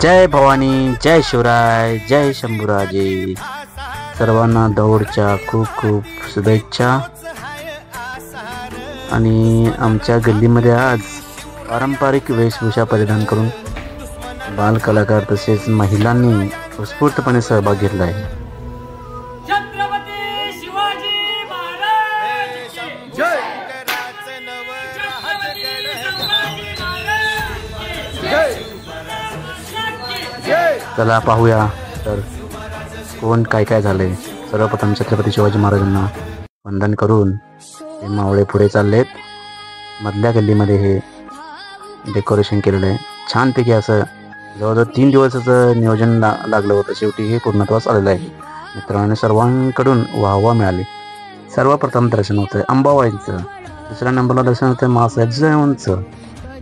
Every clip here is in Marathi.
जय भवानी, जय शिवराय, जय शंभूराजे. सर्वांना दौडच्या खूप खूप शुभेच्छा. आणि आमच्या गल्लीमध्ये आज पारंपरिक वेशभूषा परिधान करून बाल कलाकार तसेच महिलांनी उत्स्फूर्तपणे सहभाग घेतला आहे. चला पाहूया तर कोण काय काय झाले. सर्वप्रथम छत्रपती शिवाजी महाराजांना वंदन करून हे मावळे पुढे चाललेत. मधल्या गल्लीमध्ये हे डेकोरेशन केलेलं आहे छानपैकी. असं जवळजवळ 3 दिवसाचं नियोजन लागलं होतं. शेवटी हे पूर्णत्वास आलेलं आहे. मित्रांनो, सर्वांकडून वाहवा मिळाली. सर्वप्रथम दर्शन होतं आहे अंबाबाईंचं. दुसऱ्या नंबरला दर्शन होतं आहे मासाहेब जिजाऊंचं.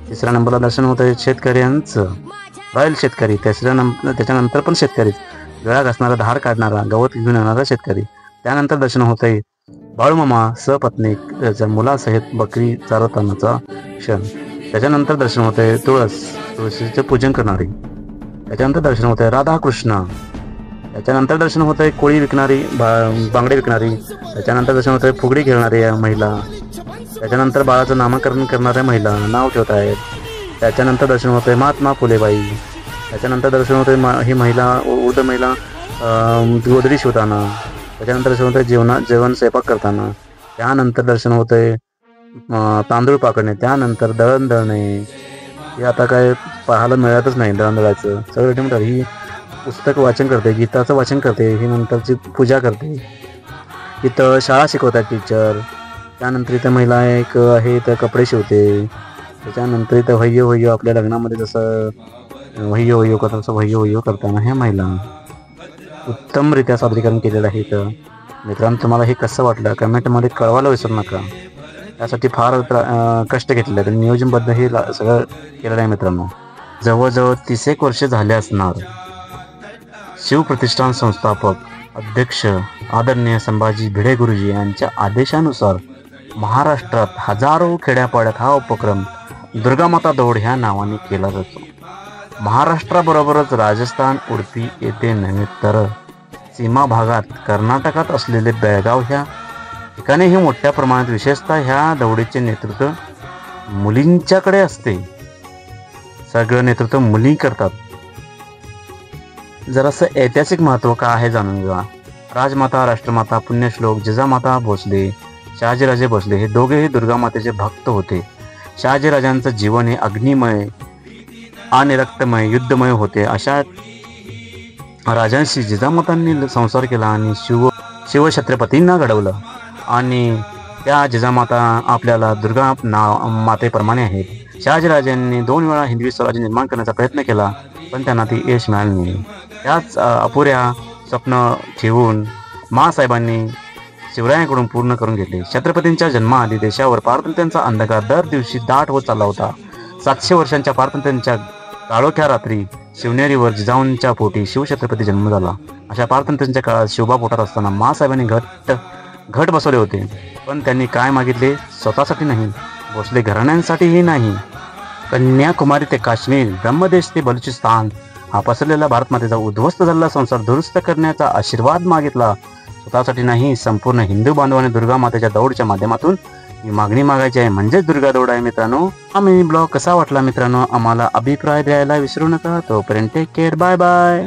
तिसऱ्या नंबरला दर्शन होतं आहे शेतकऱ्यांचं, रॉयल शेतकरी. त्याच्यानंतर पण शेतकरीच, गळा घासणारा, धार काढणारा, गवत घेऊन येणारा शेतकरी. त्यानंतर दर्शन होत आहे बाळूमामा सपत्नीक त्याच्या मुलासहित बकरी चारवतानाचा क्षण. त्याच्यानंतर दर्शन होत आहे तुळशीचे पूजन करणारी. त्याच्यानंतर दर्शन होत आहे राधाकृष्ण. त्याच्यानंतर दर्शन होत आहे कोळी विकणारी, बांगडे विकणारी. त्याच्यानंतर दर्शन होत आहे फुगडी खेळणारी महिला. त्याच्यानंतर बाळाचं नामकरण करणाऱ्या महिला नाव ठेवत आहेत. त्याच्यानंतर दर्शन होत आहे महात्मा फुलेबाई. त्याच्यानंतर दर्शन होत आहे ही महिला, वृद्ध महिला गोदडी शिवताना. त्याच्यानंतर दर्शन होत आहे जेवण स्वयंपाक करताना. त्यानंतर दर्शन होत आहे तांदूळ पाकडणे. त्यानंतर दळण दळणे. हे आता काय पाहायला मिळतच नाही दळण दळायचं. सगळं ही पुस्तक वाचन करते, गीताचं वाचन करते, ही नंतरची पूजा करते. इथं शाळा शिकवतात टीचर. त्यानंतर इथं महिला एक आहे तर कपडे शिवते. त्याच्यानंतर इथं वह्यो वह्यो आपल्या लग्नामध्ये जसं वह्यो वह्यो करतात तसं वह्यो वह्यो करताना ह्या महिला उत्तमरित्या सादरीकरण केलेलं आहे. इथं मित्रांनो, तुम्हाला हे कसं वाटलं कमेंटमध्ये कळवायला विसरू नका. त्यासाठी फार कष्ट घेतले आहेत. नियोजनबद्ध हे सगळं केलेलं आहे. मित्रांनो, जवळजवळ 30 वर्षे झाले असणार. शिवप्रतिष्ठान संस्थापक अध्यक्ष आदरणीय संभाजी भिडे गुरुजी यांच्या आदेशानुसार महाराष्ट्रात हजारो खेड्यापाड्यात हा उपक्रम दुर्गामाता दौड ह्या नावाने केला जातो. महाराष्ट्राबरोबरच राजस्थान, उडपी येथे नव्हे तर सीमा भागात कर्नाटकात असलेले बेळगाव ह्या ठिकाणीही मोठ्या प्रमाणात, विशेषतः ह्या दौडीचे नेतृत्व मुलींच्याकडे असते. सगळं नेतृत्व मुली करतात. जरासं ऐतिहासिक महत्त्व का आहे जाणून घ्या. राजमाता, राष्ट्रमाता, पुण्यश्लोक जिजामाता भोसले, शहाजीराजे भोसले हे दोघेही दुर्गामातेचे भक्त होते. शहाजीराजांचं जीवन हे अग्निमय आणि रक्तमय, युद्धमय होते. अशा राजांशी जिजामातांनी संसार केला आणि शिवछत्रपतींना घडवलं. आणि त्या जिजामाता आपल्याला दुर्गा मातेप्रमाणे आहेत. शहाजीराजांनी 2 वेळा हिंदवी स्वराज्य निर्माण करण्याचा प्रयत्न केला, पण त्यांना ती यश मिळालं नाही. त्याच अपुऱ्या स्वप्न ठेवून मासाहेबांनी शिवरायांकडून पूर्ण करून घेतले. छत्रपतींच्या जन्माआधी देशावर पारतंत्र्यांचा अंधकार दर दिवशी दाट होत चालला होता. 700 वर्षांच्या पारतंत्र्यांच्या काळोख्या रात्री शिवनेरीवर जिजाऊंच्या पोटी शिवछत्रपती जन्म झाला. अशा पारतंत्र्यांच्या काळात शिवबा पोटात असताना मासाहेबांनी घट बसवले होते. पण त्यांनी काय मागितले? स्वतःसाठी नाही, भोसले घराण्यांसाठीही नाही. कन्याकुमारी ते काश्मीर, ब्रह्मदेश ते बलुचिस्तान हा पसरलेला भारतमातेचा उद्ध्वस्त झालेला संसार दुरुस्त करण्याचा आशीर्वाद मागितला. स्वतःसाठी नाही, संपूर्ण हिंदू बांधवाने दुर्गा मातेच्या दौडच्या माध्यमातून ही मागणी मागायची आहे. म्हणजेच दुर्गा दौड आहे. मित्रांनो, हा मिनी ब्लॉग कसा वाटला मित्रांनो, आम्हाला अभिप्राय द्यायला विसरू नका. तोपर्यंत टेक केअर, बाय बाय.